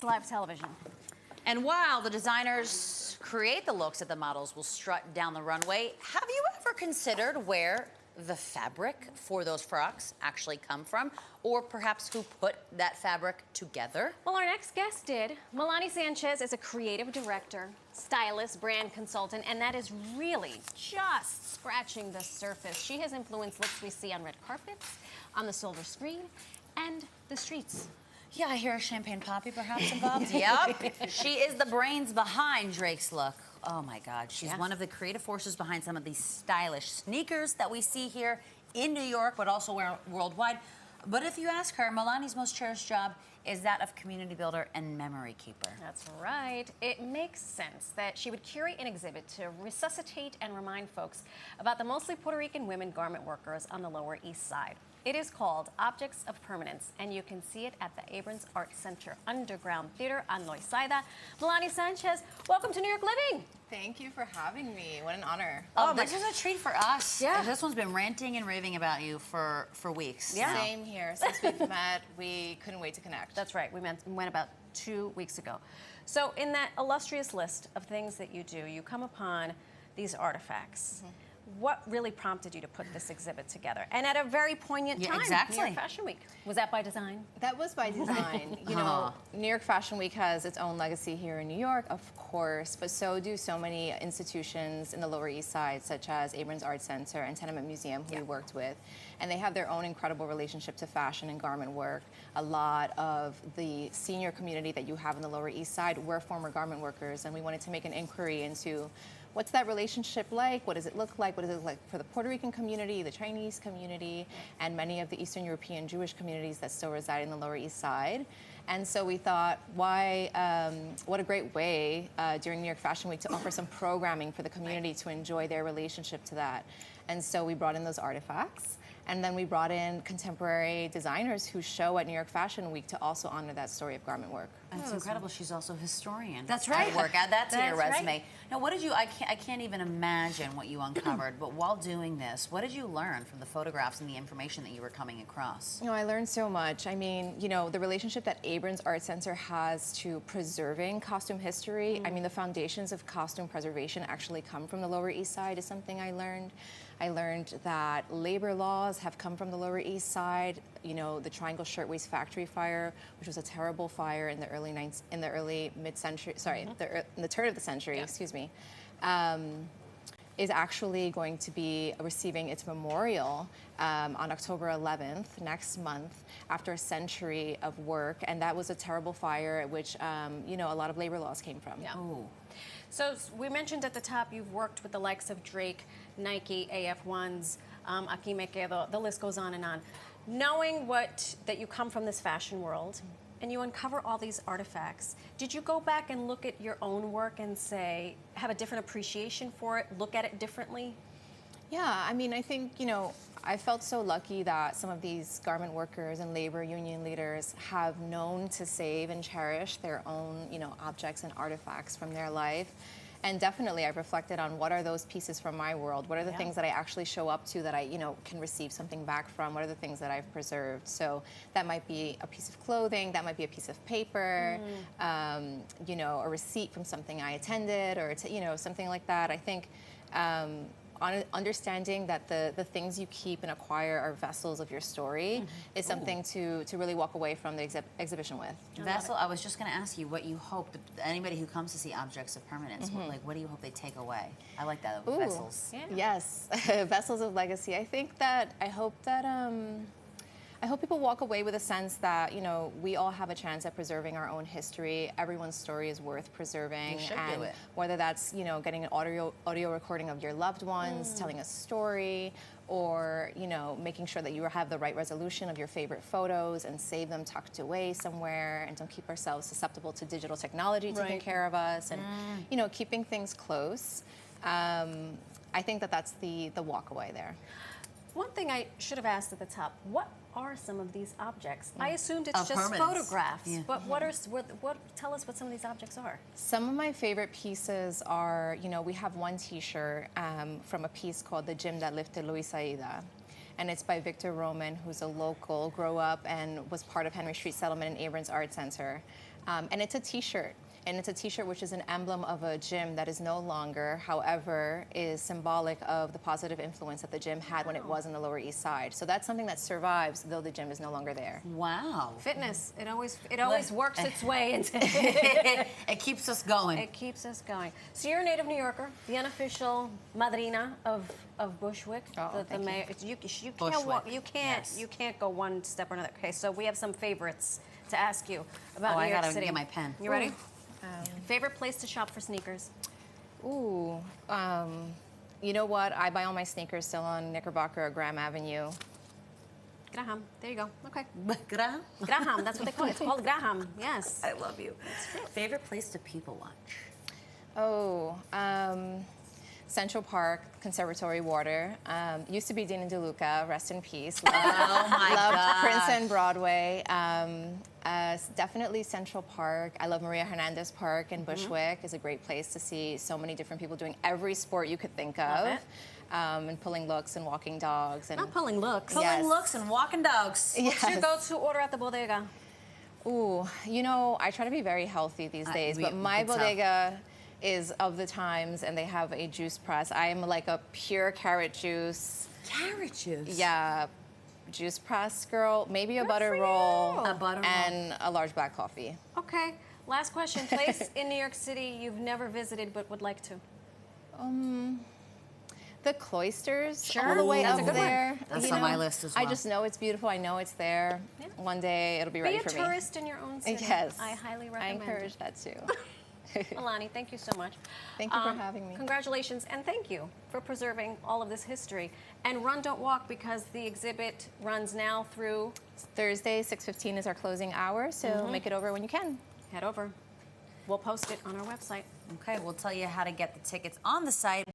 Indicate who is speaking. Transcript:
Speaker 1: Live television. And while the designers create the looks that the models will strut down the runway, have you ever considered where the fabric for those frocks actually come from? Or perhaps who put that fabric together?
Speaker 2: Well, our next guest did. Mellany Sanchez is a creative director, stylist, brand consultant, and that is really just scratching the surface. She has influenced looks we see on red carpets, on the silver screen, and the streets.
Speaker 1: Yeah, I hear a champagne poppy perhaps involved. Yep. She is the brains behind Drake's look. Oh my God, she's one of the creative forces behind some of these stylish sneakers that we see here in New York, but also worldwide. But if you ask her, Mellany's most cherished job is that of community builder and memory keeper.
Speaker 2: That's right. It makes sense that she would curate an exhibit to resuscitate and remind folks about the mostly Puerto Rican women garment workers on the Lower East Side. It is called Objects of Permanence, and you can see it at the Abrons Art Center Underground Theater on Loisaida. Mellany Sanchez, welcome to New York Living.
Speaker 3: Thank you for having me. What an honor.
Speaker 1: Oh, this is a treat for us.
Speaker 2: Yeah.
Speaker 1: This one's been ranting and raving about you for weeks.
Speaker 2: Yeah.
Speaker 3: Same here. Since we've met, we couldn't wait to connect.
Speaker 2: That's right. We went about 2 weeks ago. So in that illustrious list of things that you do, you come upon these artifacts. Mm-hmm. What really prompted you to put this exhibit together? And at a very poignant time,
Speaker 1: exactly.
Speaker 2: New York Fashion Week. Was that by design?
Speaker 3: That was by design. You know, New York Fashion Week has its own legacy here in New York, of course, but so do so many institutions in the Lower East Side, such as Abrons Art Center and Tenement Museum, who we worked with. And they have their own incredible relationship to fashion and garment work. A lot of the senior community that you have in the Lower East Side were former garment workers, and we wanted to make an inquiry into what's that relationship like? What does it look like? What does it look like for the Puerto Rican community, the Chinese community, and many of the Eastern European Jewish communities that still reside in the Lower East Side? And so we thought, what a great way during New York Fashion Week to offer some programming for the community to enjoy their relationship to that. And so we brought in those artifacts. And then we brought in contemporary designers who show at New York Fashion Week to also honor that story of garment work.
Speaker 1: That's incredible. She's also a historian.
Speaker 2: That's right.
Speaker 1: At work. Add that to your resume.
Speaker 2: Right.
Speaker 1: Now, what did you? I can't even imagine what you uncovered. But while doing this, what did you learn from the photographs and the information that you were coming across?
Speaker 3: You know, I learned so much. I mean, you know, the relationship that Abrons Art Center has to preserving costume history. I mean, the foundations of costume preservation actually come from the Lower East Side is something I learned. I learned that labor laws have come from the Lower East Side. You know, the Triangle Shirtwaist Factory fire, which was a terrible fire in the early mid-century. Sorry, in the turn of the century. Excuse me. Is actually going to be receiving its memorial on October 11th, next month, after a century of work. And that was a terrible fire at which, you know, a lot of labor laws came from.
Speaker 2: Yeah. Ooh. So we mentioned at the top you've worked with the likes of Drake, Nike, AF1s, Aquí Me Quedo, the list goes on and on. Knowing that you come from this fashion world, and you uncover all these artifacts, did you go back and look at your own work and say, have a different appreciation for it, look at it differently?
Speaker 3: Yeah, I mean, I think, you know, I felt so lucky that some of these garment workers and labor union leaders have known to save and cherish their own, you know, objects and artifacts from their life. And definitely I've reflected on what are those pieces from my world? What are the things that I actually show up to that I, you know, can receive something back from? What are the things that I've preserved? So that might be a piece of clothing, that might be a piece of paper, you know, a receipt from something I attended, or, you know, something like that. I think understanding that the things you keep and acquire are vessels of your story is something to really walk away from the exhibition with.
Speaker 1: Vessel. I was just going to ask you what you hope anybody who comes to see Objects of Permanence, what do you hope they take away? I like that.
Speaker 3: Ooh,
Speaker 1: vessels.
Speaker 3: Yeah. Yes, vessels of legacy. I hope people walk away with a sense that, you know, we all have a chance at preserving our own history. Everyone's story is worth preserving.
Speaker 1: You should
Speaker 3: and
Speaker 1: do it.
Speaker 3: Whether that's, you know, getting an audio recording of your loved ones, telling a story, or, you know, making sure that you have the right resolution of your favorite photos and save them tucked away somewhere, and don't keep ourselves susceptible to digital technology taking care of us, and, you know, keeping things close. I think that that's the walk away there.
Speaker 2: One thing I should have asked at the top, what are some of these objects? I assumed it's just
Speaker 1: Permanence.
Speaker 2: photographs, but tell us what some of these objects are.
Speaker 3: Some of my favorite pieces are, you know, we have one T-shirt from a piece called The Gym That Lifted Loisaida. and it's by Victor Roman, who's a local, grew up and was part of Henry Street Settlement and Abrons Art Center. And it's a t-shirt. And it's a t-shirt which is an emblem of a gym that is no longer, however, is symbolic of the positive influence that the gym had when it was in the Lower East Side. So that's something that survives, though the gym is no longer there.
Speaker 1: Wow.
Speaker 2: Fitness. It always works its way into
Speaker 1: It keeps us going.
Speaker 2: It keeps us going. So you're a native New Yorker, the unofficial madrina of Bushwick.
Speaker 3: Oh,
Speaker 2: the mayor. You can't walk. You can't go one step or another. Okay, so we have some favorites to ask you about New York
Speaker 1: I gotta
Speaker 2: City.
Speaker 1: get my pen.
Speaker 2: You ready? Favorite place to shop for sneakers?
Speaker 3: Ooh, you know what? I buy all my sneakers still on Knickerbocker or Graham Avenue.
Speaker 2: Graham. There you go. Okay.
Speaker 1: Graham?
Speaker 2: Graham. That's what they call it. It's called Graham. Yes.
Speaker 1: I love you. Favorite place to people watch?
Speaker 3: Oh, Central Park Conservatory Water. Used to be Dean and DeLuca, rest in peace. Loved,
Speaker 1: Oh my
Speaker 3: loved
Speaker 1: God.
Speaker 3: Prince and Broadway. Definitely Central Park. I love Maria Hernandez Park in Bushwick. Is a great place to see so many different people doing every sport you could think of.
Speaker 2: Love it.
Speaker 3: And pulling looks and walking dogs. And
Speaker 2: Not pulling looks.
Speaker 3: Yes.
Speaker 1: Pulling looks and walking dogs.
Speaker 2: What's your go-to order at the bodega?
Speaker 3: Ooh, you know, I try to be very healthy these days, but my
Speaker 1: it's tough.
Speaker 3: bodega is of the times, and they have a juice press. I am like a pure carrot juice.
Speaker 1: Carrot juice.
Speaker 3: Yeah, juice press girl. Maybe a
Speaker 2: Good
Speaker 3: butter
Speaker 2: for
Speaker 3: roll,
Speaker 2: you.
Speaker 1: A butter roll.
Speaker 3: and a large black coffee.
Speaker 2: Okay. Last question. Place in New York City you've never visited but would like to.
Speaker 3: The Cloisters,
Speaker 2: Sure.
Speaker 3: all the way
Speaker 2: That's
Speaker 3: up
Speaker 2: a good one.
Speaker 3: there.
Speaker 1: That's
Speaker 3: you
Speaker 1: on
Speaker 3: know,
Speaker 1: my list as
Speaker 3: I
Speaker 1: well.
Speaker 3: just know it's beautiful. I know it's there.
Speaker 2: Yeah.
Speaker 3: One day it'll be
Speaker 2: Be
Speaker 3: ready
Speaker 2: a
Speaker 3: for me.
Speaker 2: tourist in your own city.
Speaker 3: Yes,
Speaker 2: I highly
Speaker 3: I
Speaker 2: recommend
Speaker 3: encourage
Speaker 2: it.
Speaker 3: that too.
Speaker 2: Mellany, thank you so much.
Speaker 3: Thank you for having me.
Speaker 2: Congratulations, and thank you for preserving all of this history. And Run, Don't Walk, because the exhibit runs now through...
Speaker 3: Thursday, 6:15 is our closing hour, so make it over when you can.
Speaker 2: Head over. We'll post it on our website.
Speaker 1: Okay, we'll tell you how to get the tickets on the site.